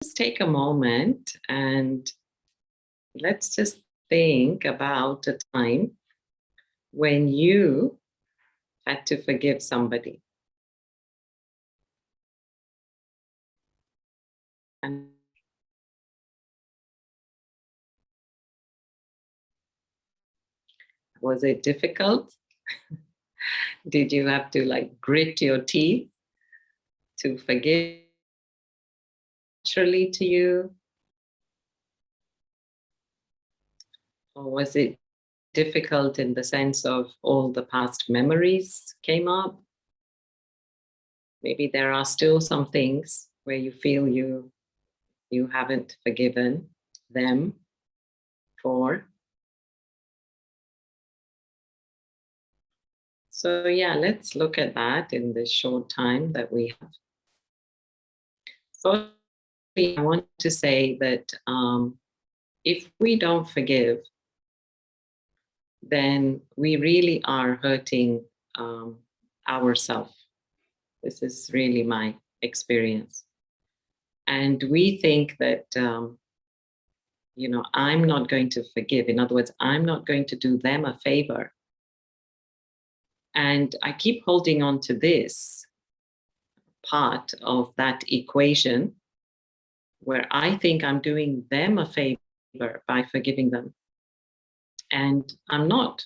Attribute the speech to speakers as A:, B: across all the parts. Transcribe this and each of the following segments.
A: Just take a moment and let's just think about a time when you had to forgive somebody. And was it difficult? Did you have to like grit your teeth to forgive naturally to you? Or was it difficult in the sense of all the past memories came up? Maybe there are still some things where you feel you haven't forgiven them for. So yeah, let's look at that in this short time that we have. Firstly, I want to say that if we don't forgive, then we really are hurting ourselves. This is really my experience. And we think that, I'm not going to forgive. In other words, I'm not going to do them a favor. And I keep holding on to this part of that equation where I think I'm doing them a favor by forgiving them. And I'm not.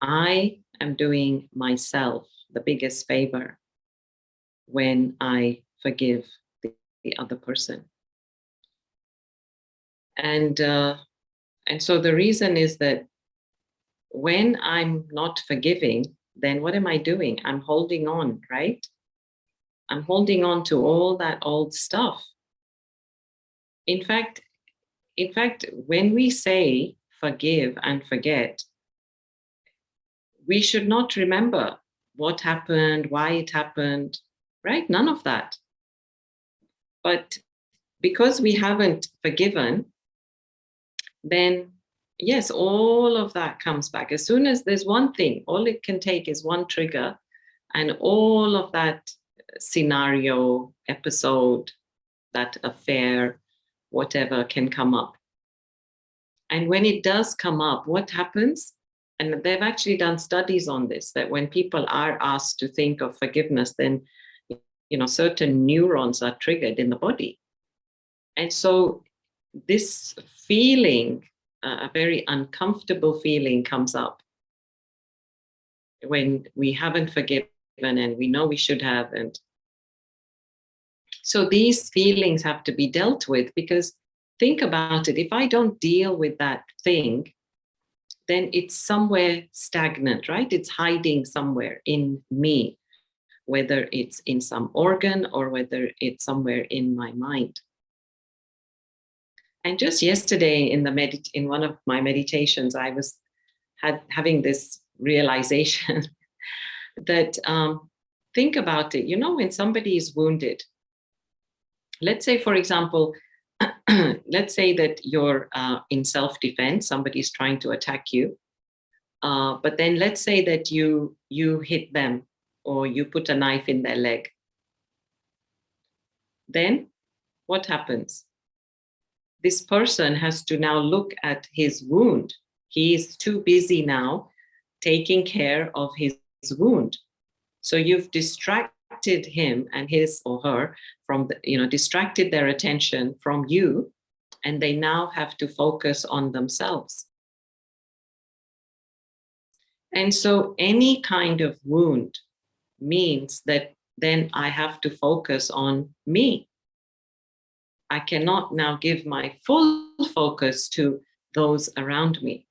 A: I am doing myself the biggest favor when I forgive the other person. And so the reason is that when I'm not forgiving, then what am I doing? I'm holding on, right? I'm holding on to all that old stuff. In fact, when we say forgive and forget, we should not remember what happened, why it happened, right? None of that. But because we haven't forgiven, then yes, all of that comes back. As soon as there's one thing, all it can take is one trigger, and all of that scenario, episode, that affair, whatever can come up. And when it does come up, what happens? And they've actually done studies on this, that when people are asked to think of forgiveness, then certain neurons are triggered in the body. And so this feeling, a very uncomfortable feeling, comes up when we haven't forgiven and we know we should have. And so these feelings have to be dealt with, because think about it, if I don't deal with that thing, then it's somewhere stagnant, right? It's hiding somewhere in me, whether it's in some organ or whether it's somewhere in my mind. And just yesterday in one of my meditations, I was having this realization that think about it. When somebody is wounded, let's say, for example, let's say that you're in self-defense, somebody's trying to attack you, but then let's say that you hit them or you put a knife in their leg. Then what happens? This person has to now look at his wound. He is too busy now taking care of his wound. So you've distracted him and his or her from distracted their attention from you, and they now have to focus on themselves. And so any kind of wound means that then I have to focus on me. I cannot now give my full focus to those around me.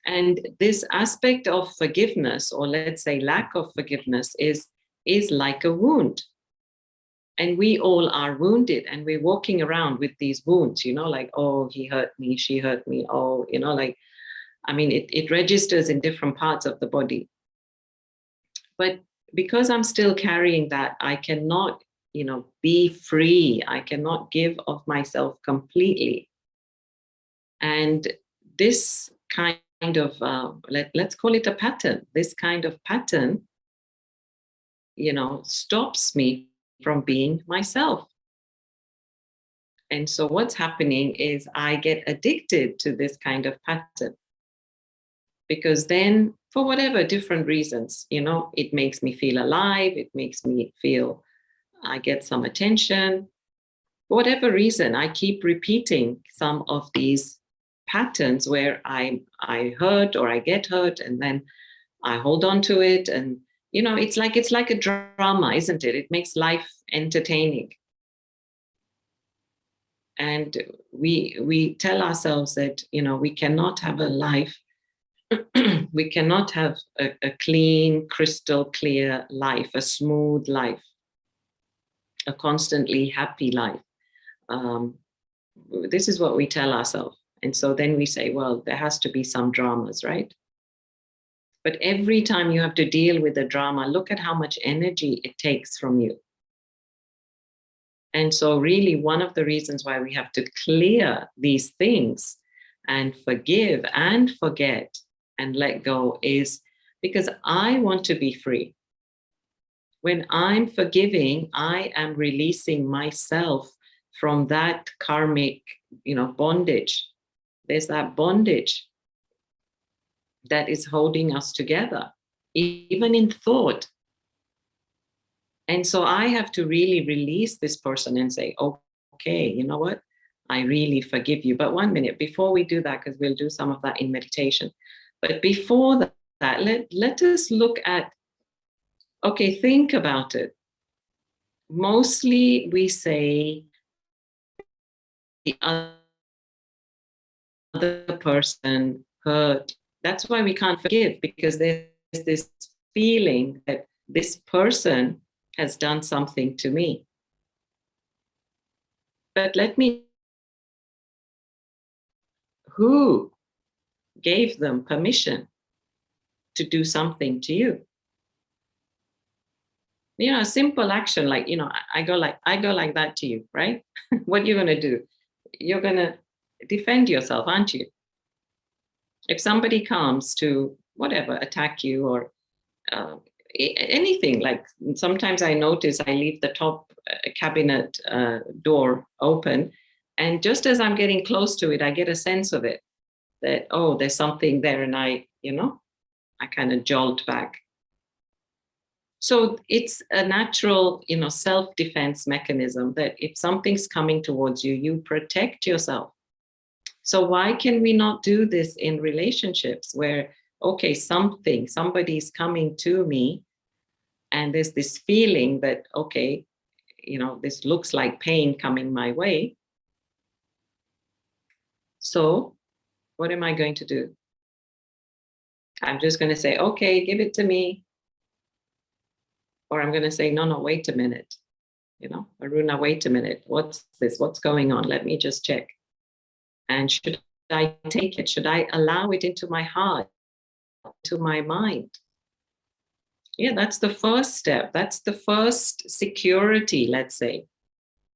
A: And this aspect of forgiveness, or let's say lack of forgiveness, is like a wound. And we all are wounded, and we're walking around with these wounds, like, oh, he hurt me, she hurt me. Oh, it registers in different parts of the body. But because I'm still carrying that, I cannot, be free. I cannot give of myself completely. And this kind of, let's call it a pattern. This kind of pattern, stops me from being myself. And so what's happening is I get addicted to this kind of pattern, because then, for whatever different reasons, it makes me feel alive, it makes me feel I get some attention. For whatever reason, I keep repeating some of these patterns where I hurt or I get hurt, and then I hold on to it. And it's like a drama, isn't it? It makes life entertaining. And we tell ourselves that we cannot have a life, we cannot have a clean, crystal clear life, a smooth life, a constantly happy life. This is what we tell ourselves. And so then we say, well, there has to be some dramas, right? But every time you have to deal with the drama, look at how much energy it takes from you. And so really one of the reasons why we have to clear these things and forgive and forget and let go is because I want to be free. When I'm forgiving, I am releasing myself from that karmic, bondage. There's that bondage that is holding us together, even in thought. And so I have to really release this person and say, okay, you know what? I really forgive you. But 1 minute before we do that, because we'll do some of that in meditation. But before that, let us look at, okay, think about it. Mostly we say the other person hurt. That's why we can't forgive, because there's this feeling that this person has done something to me. But who gave them permission to do something to you? A simple action like, I go like that to you, right? What are you going to do? You're going to defend yourself, aren't you? If somebody comes to whatever, attack you or anything, like sometimes I notice I leave the top cabinet door open, and just as I'm getting close to it, I get a sense of it, that, oh, there's something there, and I kind of jolt back. So it's a natural, self-defense mechanism that if something's coming towards you, you protect yourself. So why can we not do this in relationships where, okay, somebody's coming to me, and there's this feeling that, okay, this looks like pain coming my way. So what am I going to do? I'm just going to say, okay, give it to me. Or I'm going to say, no, wait a minute. Aruna, wait a minute. What's this? What's going on? Let me just check. And should I take it? Should I allow it into my heart, to my mind? Yeah, that's the first step. That's the first security, let's say,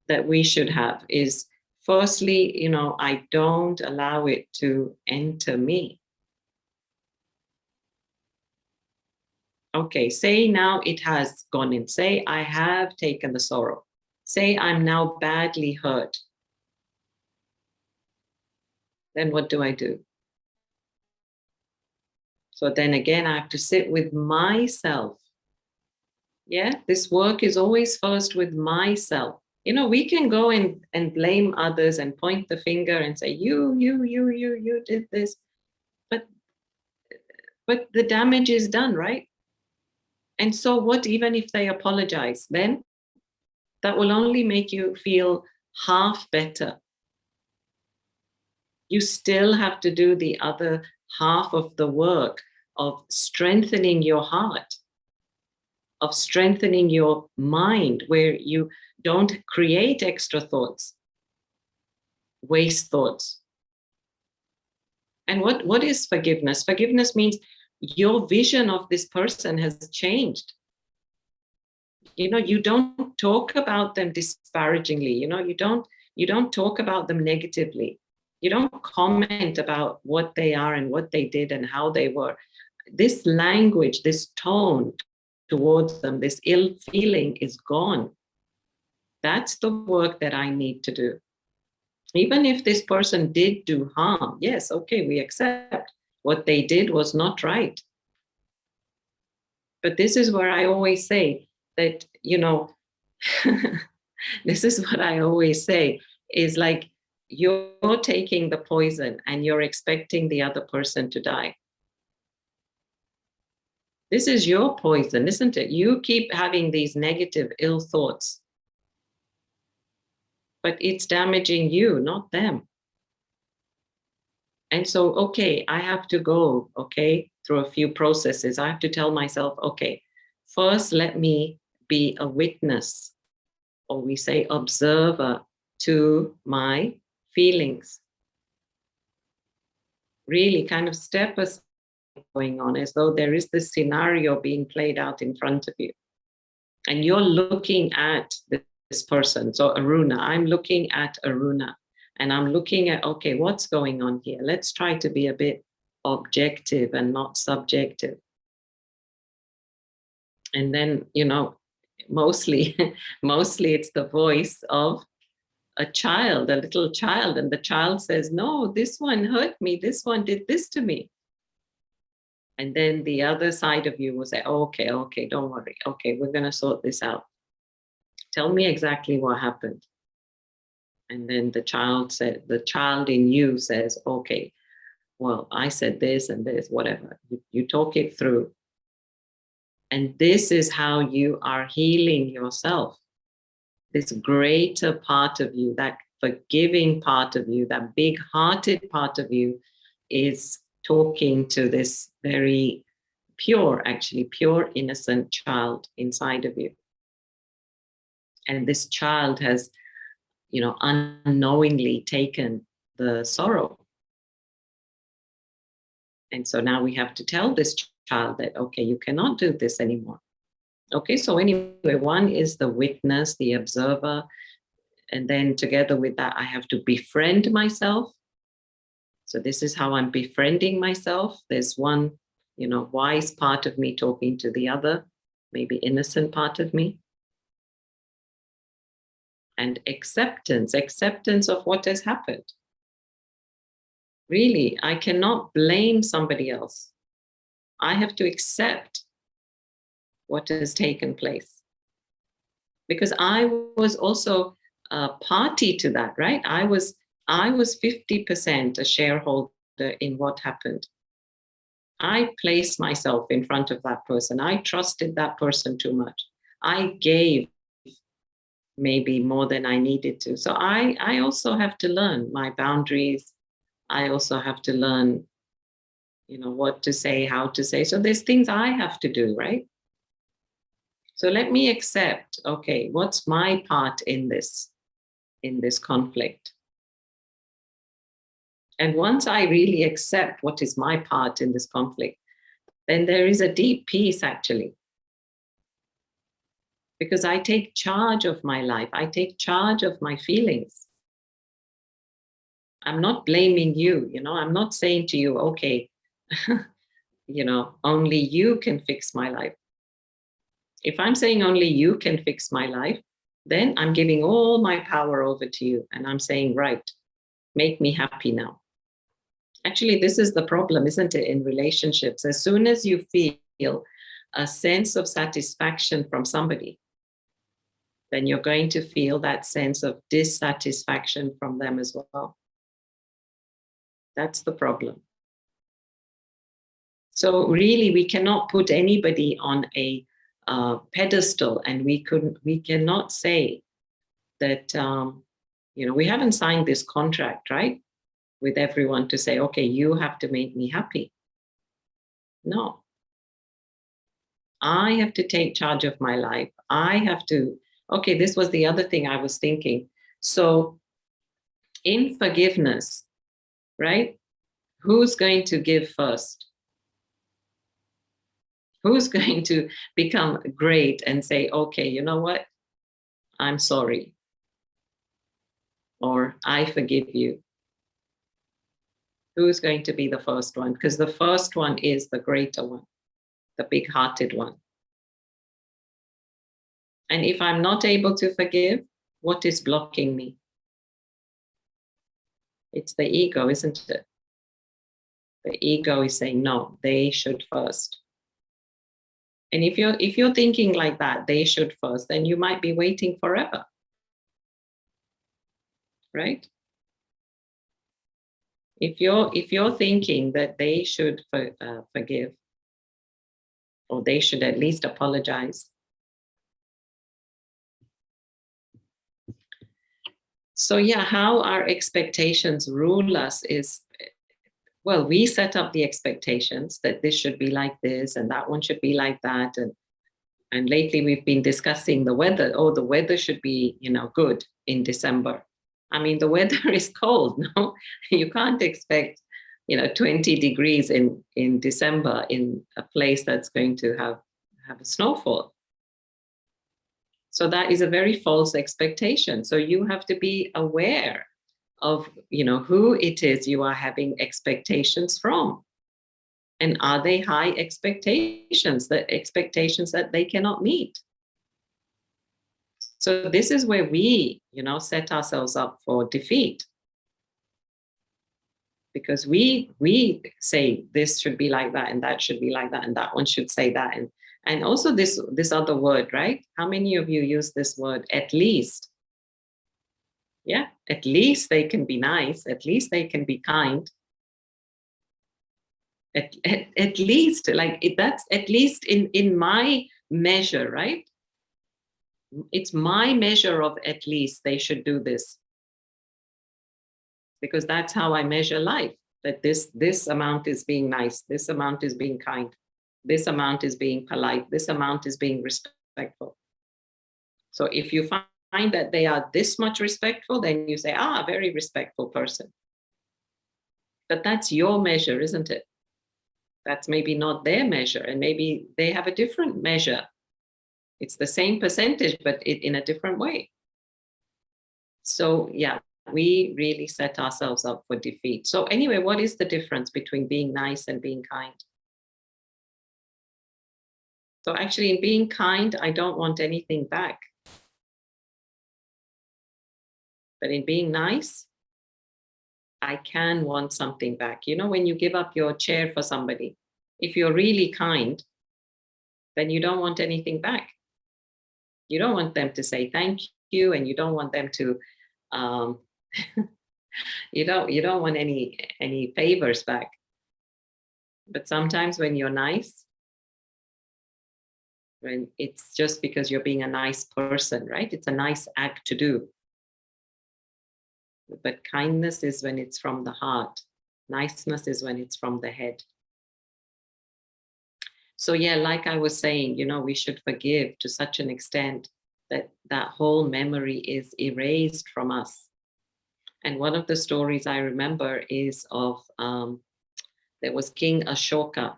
A: that we should have is, firstly, I don't allow it to enter me. Okay, say now it has gone in. Say I have taken the sorrow. Say I'm now badly hurt. Then what do I do? So then again, I have to sit with myself. Yeah, this work is always first with myself. We can go and blame others and point the finger and say, you did this. But the damage is done, right? And so what, even if they apologize, then that will only make you feel half better. You still have to do the other half of the work of strengthening your heart, of strengthening your mind, where you don't create extra thoughts, waste thoughts. And what is forgiveness? Forgiveness means your vision of this person has changed. You don't talk about them disparagingly. You don't talk about them negatively. You don't comment about what they are and what they did and how they were. This language, this tone towards them, this ill feeling is gone. That's the work that I need to do. Even if this person did do harm, yes, okay, we accept what they did was not right. But this is where I always say that, this is what I always say is like, you're taking the poison and you're expecting the other person to die. This is your poison, isn't it? You keep having these negative, ill thoughts, but it's damaging you, not them. And so, okay, I have to go, okay, through a few processes. I have to tell myself, okay, first let me be a witness, or we say observer, to my feelings. Really kind of step aside going on as though there is this scenario being played out in front of you. And you're looking at this person. So Aruna, I'm looking at Aruna and I'm looking at, okay, what's going on here? Let's try to be a bit objective and not subjective. And then, mostly, mostly it's the voice of a child, a little child. And the child says, no, this one hurt me. This one did this to me. And then the other side of you will say, okay, don't worry. Okay, we're going to sort this out. Tell me exactly what happened. And then the child in you says, okay, well, I said this and this, whatever. You talk it through. And this is how you are healing yourself. This greater part of you, that forgiving part of you, that big-hearted part of you is talking to this very pure, actually pure, innocent child inside of you. And this child has, unknowingly taken the sorrow. And so now we have to tell this child that, okay, you cannot do this anymore. Okay, so anyway, one is the witness, the observer. And then together with that, I have to befriend myself. So this is how I'm befriending myself. There's one, wise part of me talking to the other, maybe innocent part of me. And acceptance of what has happened. Really, I cannot blame somebody else. I have to accept what has taken place. Because I was also a party to that, right? I was 50% a shareholder in what happened. I placed myself in front of that person. I trusted that person too much. I gave maybe more than I needed to. So I also have to learn my boundaries. I also have to learn, what to say, how to say. So there's things I have to do, right? So let me accept, okay, what's my part in this conflict? And once I really accept what is my part in this conflict, then there is a deep peace, actually. Because I take charge of my life. I take charge of my feelings. I'm not blaming you, I'm not saying to you, okay, only you can fix my life. If I'm saying only you can fix my life, then I'm giving all my power over to you. And I'm saying, right, make me happy now. Actually, this is the problem, isn't it, in relationships? As soon as you feel a sense of satisfaction from somebody, then you're going to feel that sense of dissatisfaction from them as well. That's the problem. So really, we cannot put anybody on a pedestal, and we cannot say that, we haven't signed this contract, right? With everyone to say, okay, you have to make me happy. No. I have to take charge of my life. I have to, okay, this was the other thing I was thinking. So in forgiveness, right? Who's going to give first? Who's going to become great and say, okay, you know what? I'm sorry. Or I forgive you. Who's going to be the first one? Because the first one is the greater one, the big-hearted one. And if I'm not able to forgive, what is blocking me? It's the ego, isn't it? The ego is saying, no, they should first. And if you're thinking like that, they should first, then you might be waiting forever. Right? If you're thinking that they should forgive, or they should at least apologize. So yeah, how our expectations rule us is, well, we set up the expectations that this should be like this and that one should be like that. And lately we've been discussing the weather. Oh, the weather should be, good in December. I mean, the weather is cold, no? You can't expect, 20 degrees in December in a place that's going to have a snowfall. So that is a very false expectation. So you have to be aware of, who it is you are having expectations from. And are they high expectations, the expectations that they cannot meet? So this is where we, set ourselves up for defeat. Because we say this should be like that, and that should be like that, and that one should say that. And also this other word, right? How many of you use this word, at least? Yeah, at least they can be nice, at least they can be kind. At least, like that's at least in my measure, right? It's my measure of at least they should do this, because that's how I measure life, that this amount is being nice, this amount is being kind, this amount is being polite, this amount is being respectful. So if you find that they are this much respectful, then you say, very respectful person. But that's your measure, isn't it? That's maybe not their measure, and maybe they have a different measure. It's the same percentage, but in a different way. So yeah, we really set ourselves up for defeat. So anyway, what is the difference between being nice and being kind? So actually, in being kind, I don't want anything back. But in being nice, I can want something back. When you give up your chair for somebody, if you're really kind, then you don't want anything back. You don't want them to say thank you, and you don't want them to you don't want any favors back. But sometimes when you're nice, when it's just because you're being a nice person, right? It's a nice act to do. But kindness is when it's from the heart. Niceness is when it's from the head. So yeah, like I was saying, we should forgive to such an extent that that whole memory is erased from us. And one of the stories I remember is of, there was King Ashoka.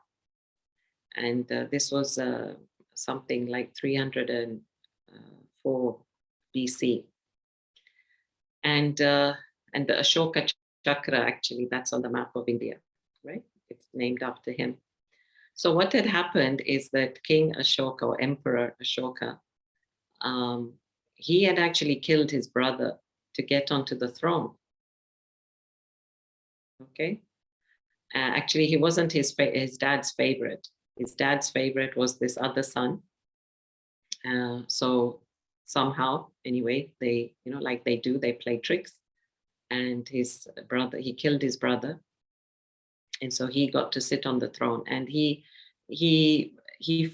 A: And this was something like 304 BC. And the Ashoka Chakra, actually, that's on the map of India, right? It's named after him. So what had happened is that King Ashoka, or Emperor Ashoka, he had actually killed his brother to get onto the throne. Okay. Actually, he wasn't his dad's favorite. His dad's favorite was this other son. So somehow, anyway, they, like they do, they play tricks. And his brother, he killed his brother. And so he got to sit on the throne. And he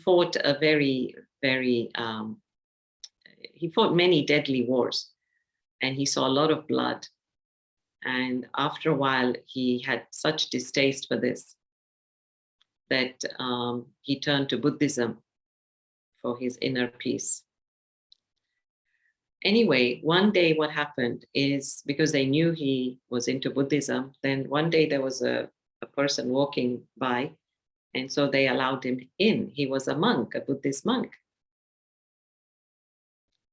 A: fought a very, very, he fought many deadly wars. And he saw a lot of blood. And after a while, he had such distaste for this that he turned to Buddhism for his inner peace. Anyway, one day what happened is, because they knew he was into Buddhism, then one day there was a person walking by, and so they allowed him in. He was a monk, a Buddhist monk.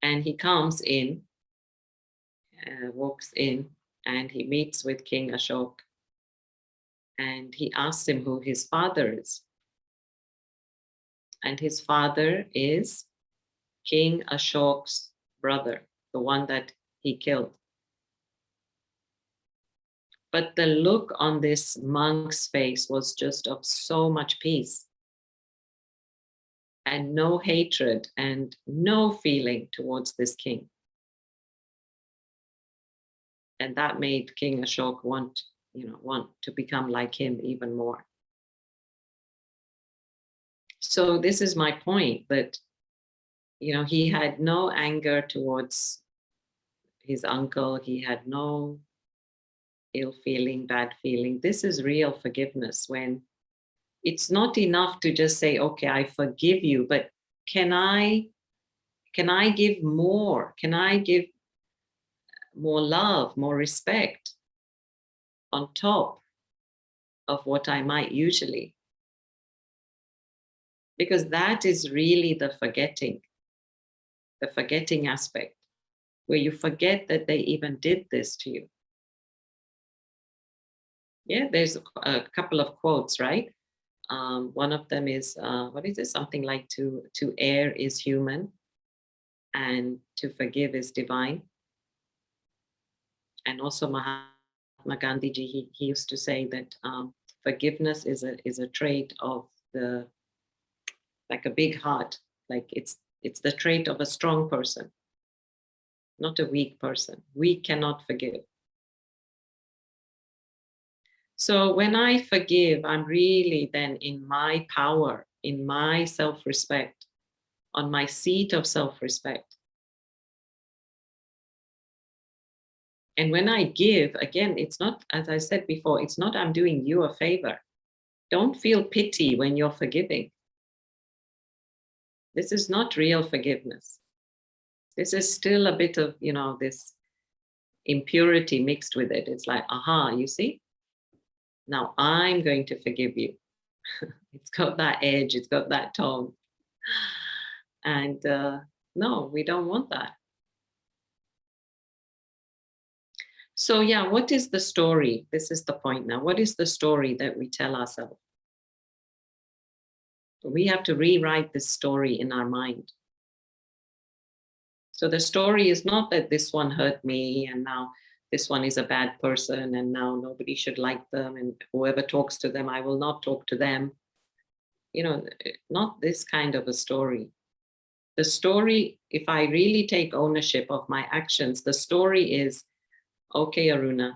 A: And he comes in, walks in, and he meets with King Ashok. And he asks him who his father is. And his father is King Ashok's brother, the one that he killed. But the look on this monk's face was just of so much peace and no hatred and no feeling towards this king. And that made King Ashok want to become like him even more. So this is my point, that he had no anger towards his uncle. He had no ill feeling, bad feeling. This is real forgiveness, when it's not enough to just say, okay, I forgive you, but can I give more? Can I give more love, more respect on top of what I might usually? Because that is really the forgetting aspect, where you forget that they even did this to you. Yeah, there's a couple of quotes, right? One of them is, what is it? Something like to err is human, and to forgive is divine. And also Mahatma Gandhi ji, he used to say that forgiveness is a trait of the, like a big heart, like it's the trait of a strong person, not a weak person. We cannot forgive. So when I forgive, I'm really then in my power, in my self-respect, on my seat of self-respect. And when I give, again, it's not, as I said before, it's not I'm doing you a favor. Don't feel pity when you're forgiving. This is not real forgiveness. This is still a bit of, this impurity mixed with it. It's like, aha, you see? Now I'm going to forgive you. It's got that edge, it's got that tone. And no, we don't want that. So, yeah, what is the story? This is the point now. What is the story that we tell ourselves? We have to rewrite this story in our mind. So the story is not that this one hurt me and now this one is a bad person and now nobody should like them, and whoever talks to them, I will not talk to them. Not this kind of a story. The story, if I really take ownership of my actions, the story is, okay, Aruna,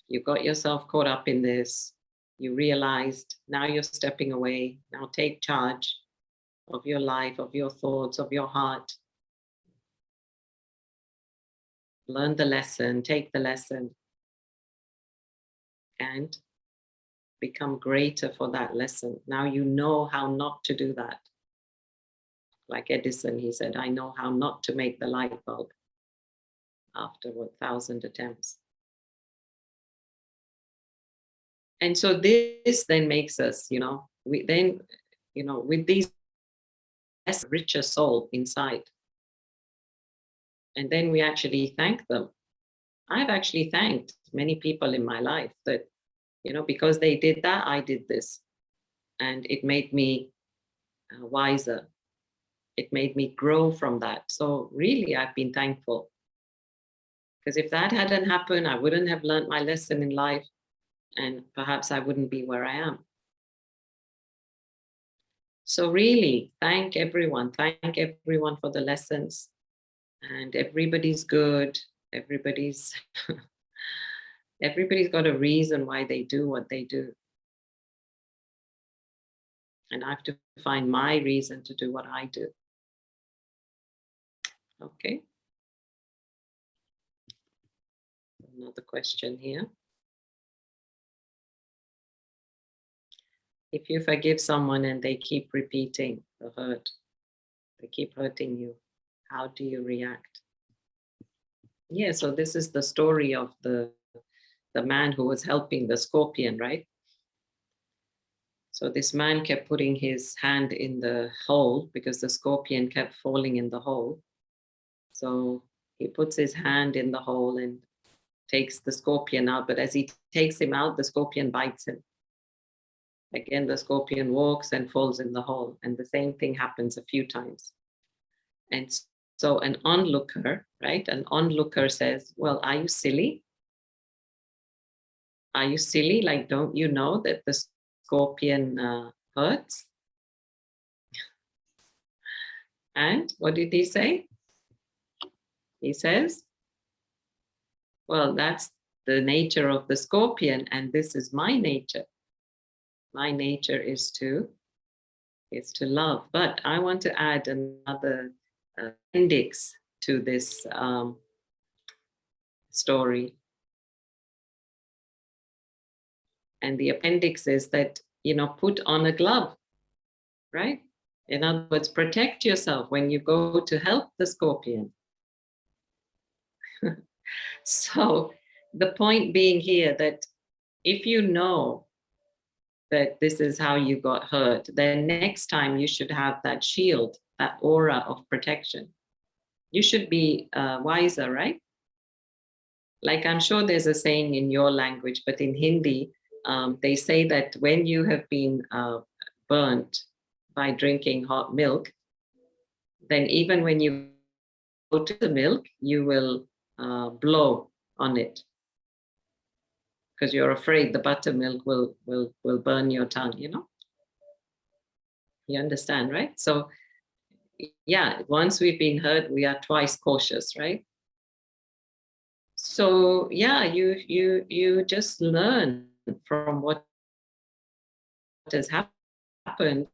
A: you got yourself caught up in this. You realized, now you're stepping away. Now take charge of your life, of your thoughts, of your heart. Learn the lesson, take the lesson, and become greater for that lesson. Now you know how not to do that. Like Edison, he said, I know how not to make the light bulb after 1,000 attempts. And so this then makes us, we then, with these richer soul inside. And then we actually thank them. I've actually thanked many people in my life that, because they did that, I did this. And it made me wiser. It made me grow from that. So really, I've been thankful. Because if that hadn't happened, I wouldn't have learned my lesson in life. And perhaps I wouldn't be where I am. So really, thank everyone. Thank everyone for the lessons. And everybody's good. Everybody's got a reason why they do what they do. And I have to find my reason to do what I do. Okay. Another question here. If you forgive someone and they keep repeating the hurt, they keep hurting you, how do you react? Yeah, so this is the story of the man who was helping the scorpion, right? So this man kept putting his hand in the hole because the scorpion kept falling in the hole. So he puts his hand in the hole and takes the scorpion out. But as he takes him out, the scorpion bites him. Again, the scorpion walks and falls in the hole. And the same thing happens a few times. And so an onlooker, right? An onlooker says, well, are you silly? Are you silly? Like, don't you know that the scorpion hurts? And what did he say? He says, well, that's the nature of the scorpion, and this is my nature. My nature is to love. But I want to add another appendix to this story. And the appendix is that, put on a glove, right? In other words, protect yourself when you go to help the scorpion. So the point being here that if you know that this is how you got hurt, then next time you should have that shield, that aura of protection. You should be wiser, right? Like, I'm sure there's a saying in your language, but in Hindi, they say that when you have been burnt by drinking hot milk, then even when you go to the milk, you will blow on it because you're afraid the buttermilk will burn your tongue. You understand, right? So yeah, once we've been hurt, we are twice cautious, right? So yeah, you just learn from what has happened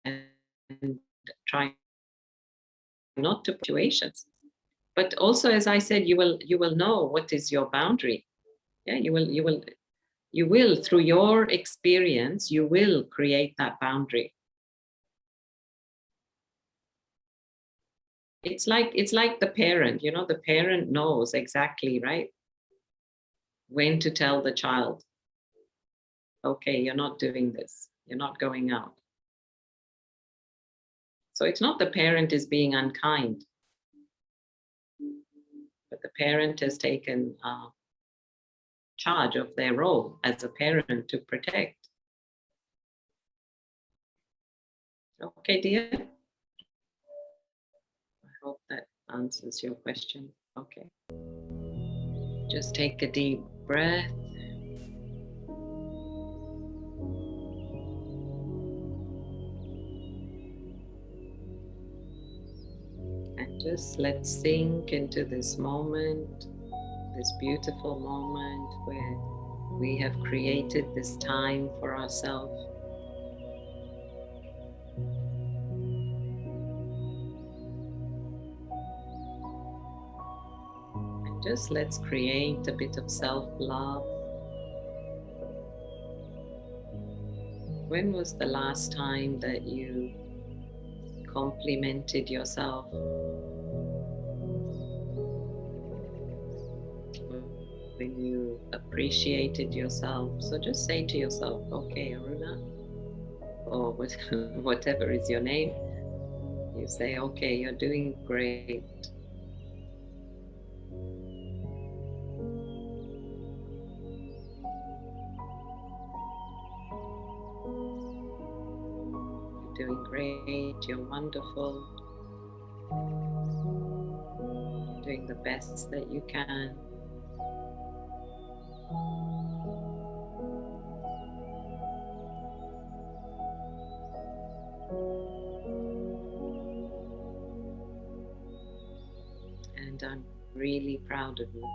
A: and try not to situations. But also, as I said, you will know what is your boundary. Yeah, you will through your experience, you will create that boundary. It's like the parent, the parent knows exactly, right, when to tell the child, okay, you're not doing this, you're not going out. So it's not the parent is being unkind, but the parent has taken charge of their role as a parent to protect. Okay, dear? I hope that answers your question. Okay. Just take a deep breath. And just let's sink into this moment, this beautiful moment where we have created this time for ourselves. And just let's create a bit of self-love. When was the last time that you complimented yourself? When you appreciated yourself? So just say to yourself, okay, Aruna, or whatever is your name, you say, okay, you're doing great. You're doing great, you're wonderful, you're doing the best that you can. And I'm really proud of you.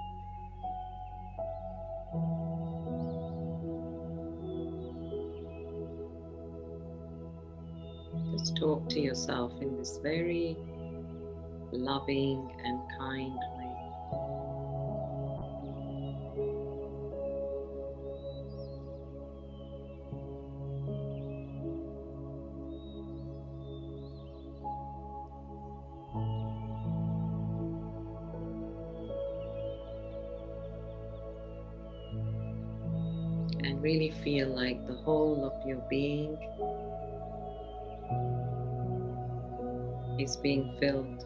A: Just talk to yourself in this very loving and kind way. And really feel like the whole of your being is being filled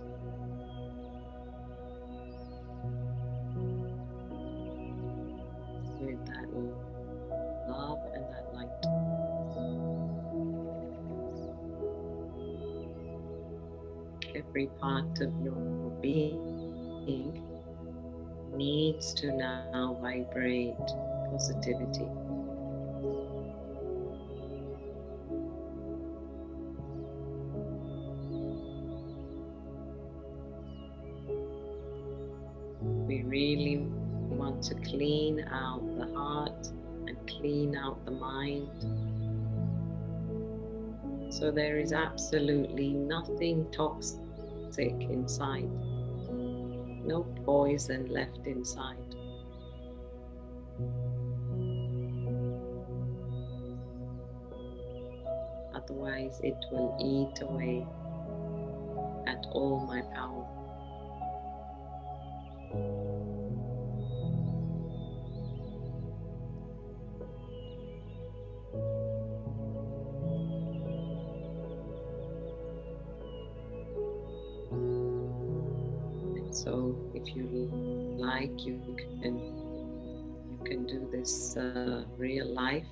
A: with that love and that light. Every part of your being needs to now vibrate positivity. We really want to clean out the heart and clean out the mind. So there is absolutely nothing toxic inside, no poison left inside. Otherwise, it will eat away at all my power. And so, if you like, you can do this real life,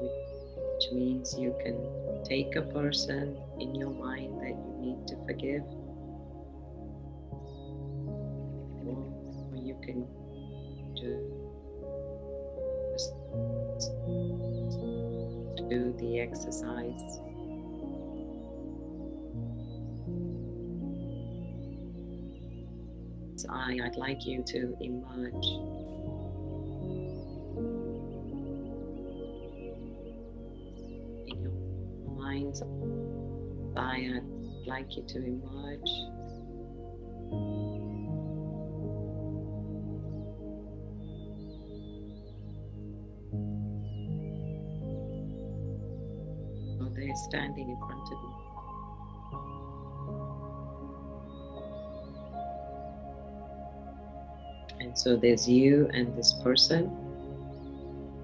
A: which means you can take a person in your mind that you need to forgive, or you can just do the exercise. I'd like you to emerge in your mind's eye. I'd like you to emerge so they're standing in front of you. And so there's you and this person,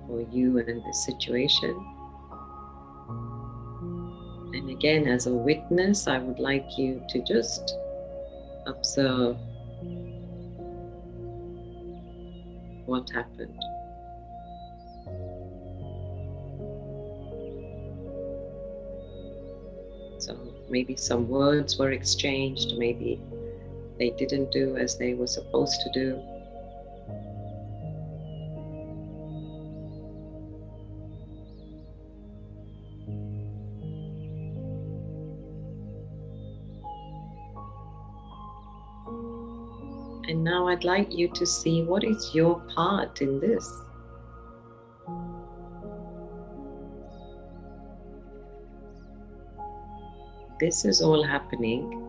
A: or you and this situation. And again, as a witness, I would like you to just observe what happened. So maybe some words were exchanged, maybe they didn't do as they were supposed to do. And now I'd like you to see what is your part in this. This is all happening.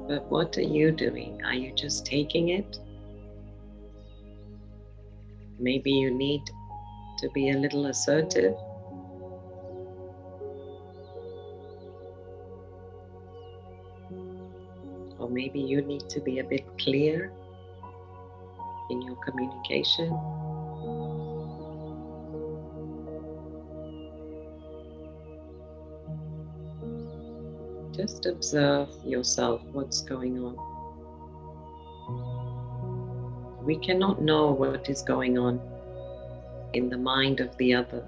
A: But what are you doing? Are you just taking it? Maybe you need to be a little assertive. Or maybe you need to be a bit clear in your communication. Just observe yourself, what's going on. We cannot know what is going on in the mind of the other.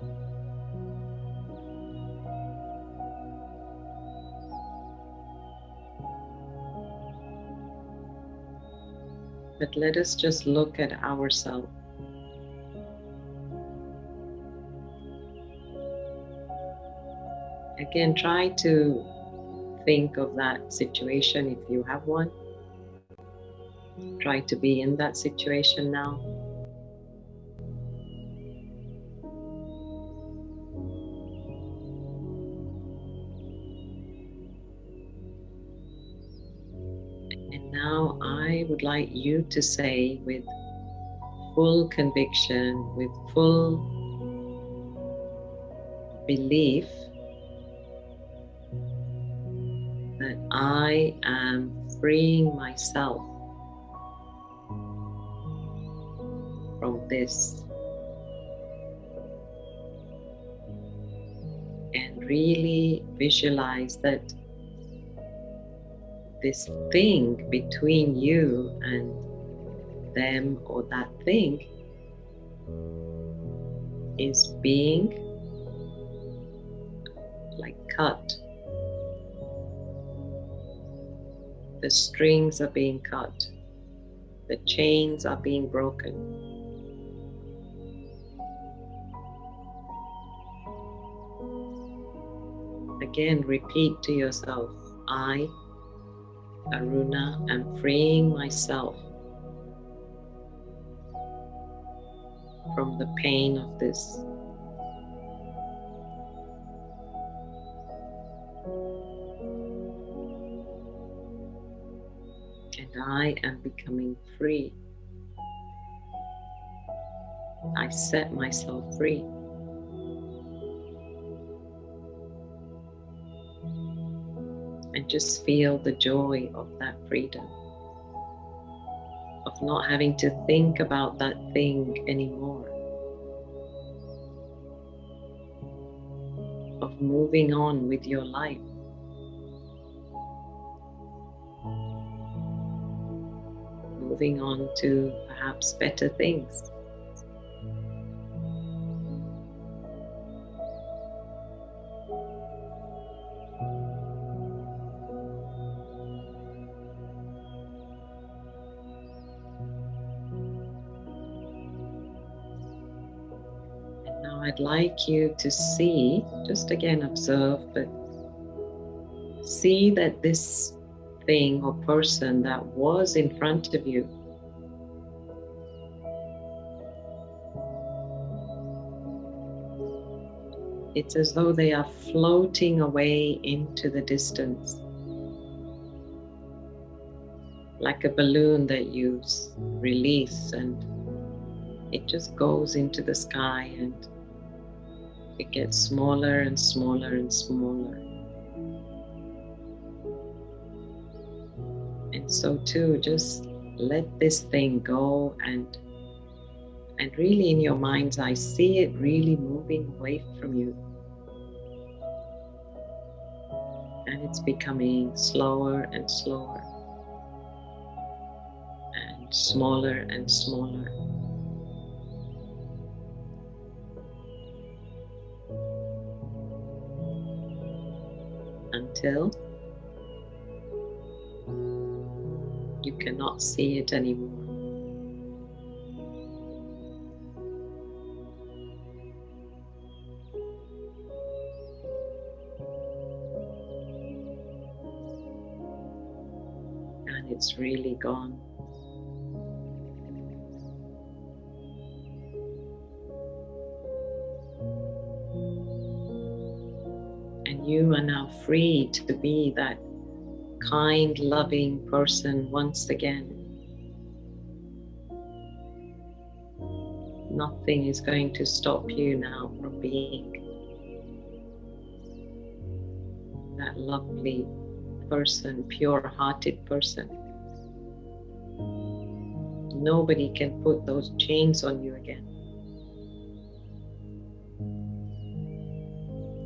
A: But let us just look at ourselves. Again, try to think of that situation if you have one. Try to be in that situation now. And now I would like you to say with full conviction, with full belief, that I am freeing myself from this, and really visualize that this thing between you and them or that thing is being like cut. The strings are being cut. The chains are being broken. Again, repeat to yourself, I, Aruna, am freeing myself from the pain of this. And I am becoming free. I set myself free. And just feel the joy of that freedom, of not having to think about that thing anymore, of moving on with your life. Moving on to perhaps better things. And now I'd like you to see, just again observe, but see that this thing or person that was in front of you, it's as though they are floating away into the distance, like a balloon that you release and it just goes into the sky and it gets smaller and smaller and smaller. And so too, just let this thing go and really in your mind's eye, see it really moving away from you. And it's becoming slower and slower and smaller and smaller. Until you cannot see it anymore. And it's really gone. And you are now free to be that kind, loving person once again. Nothing is going to stop you now from being that lovely person, pure-hearted person. Nobody can put those chains on you again.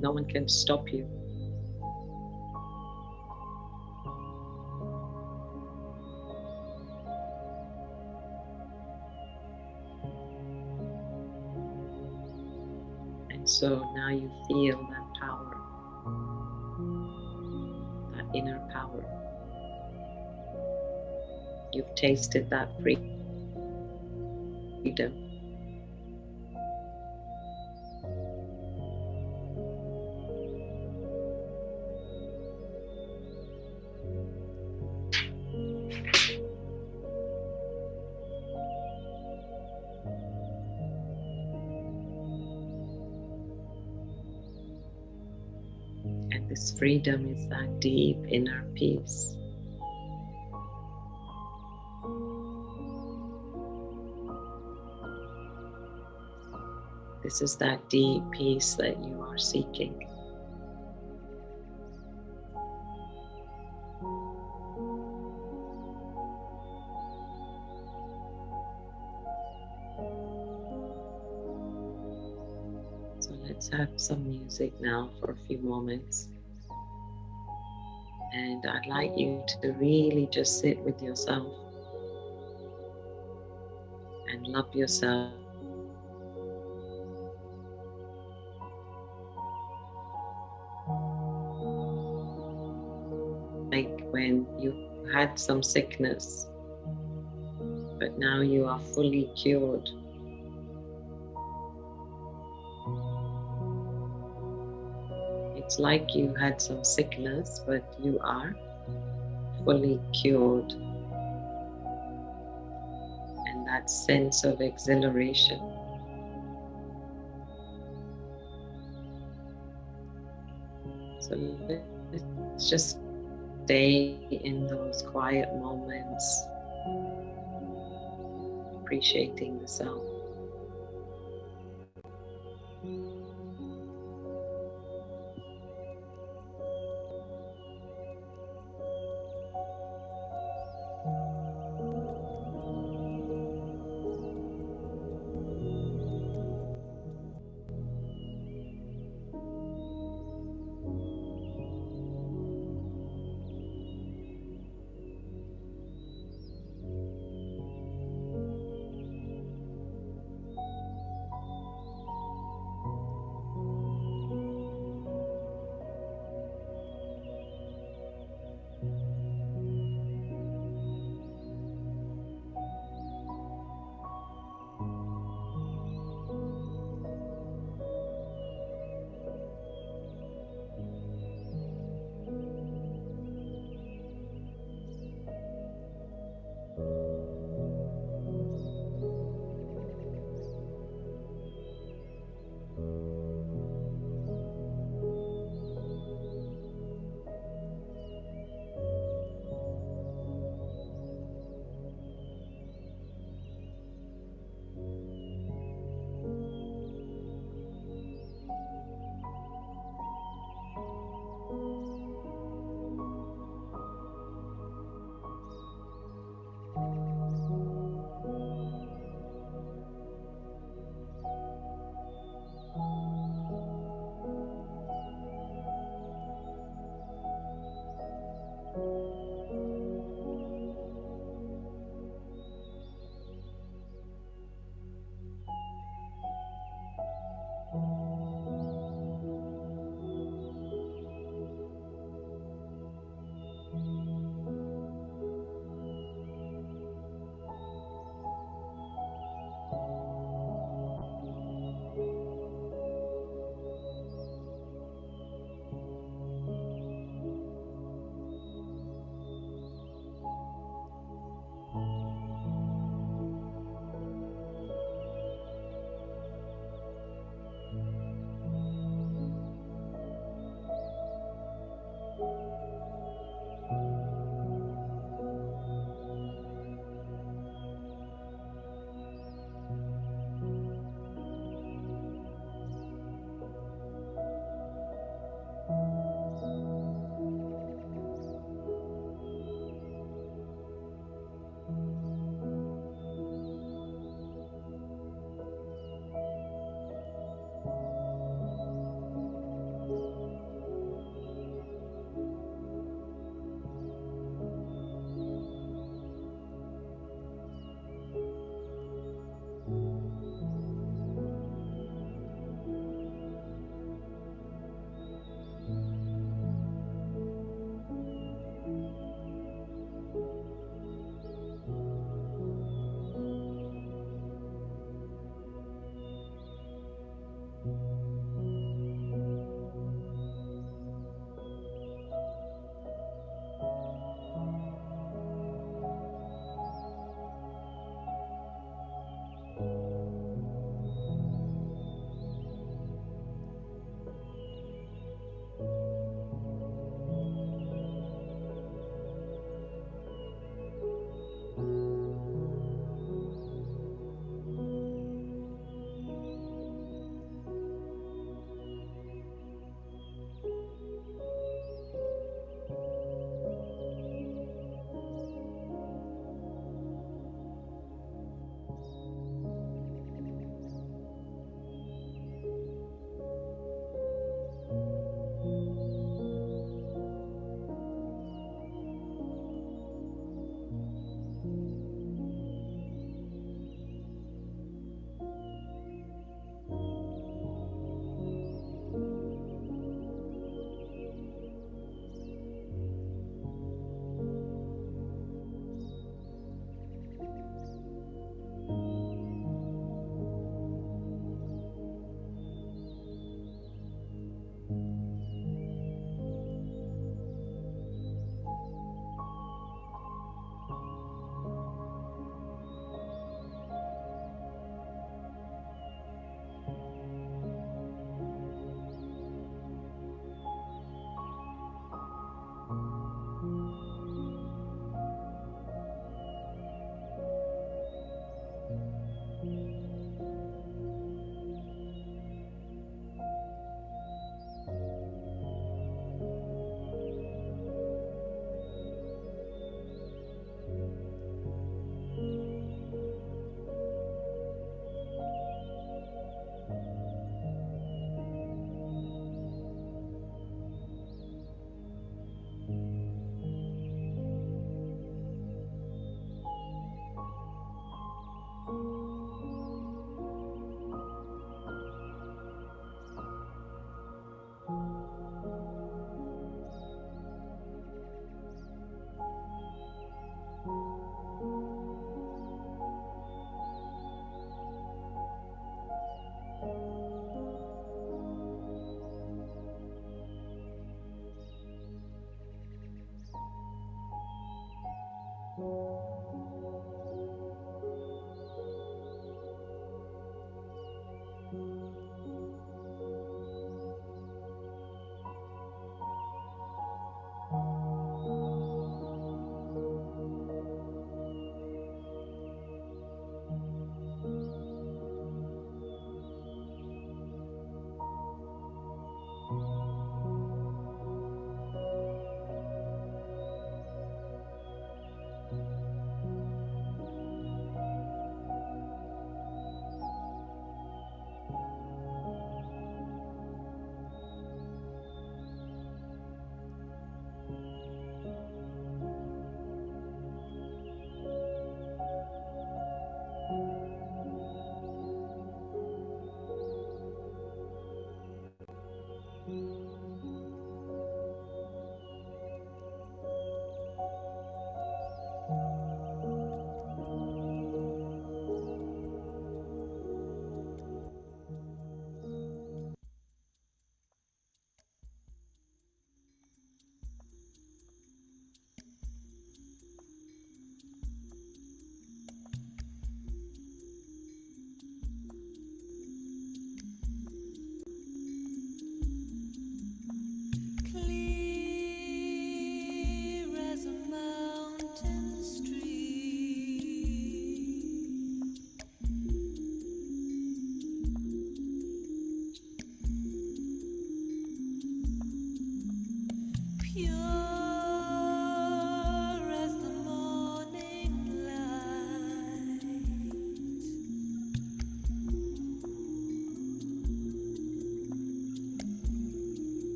A: No one can stop you. And so now you feel that power, that inner power. You've tasted that freedom. And this freedom is that deep inner peace. This is that deep peace that you are seeking. So let's have some music now for a few moments. And I'd like you to really just sit with yourself and love yourself. like when you had some sickness, but now you are fully cured. It's like you had some sickness, but you are fully cured. And that sense of exhilaration. So let's just stay in those quiet moments, appreciating the self.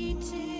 B: me too.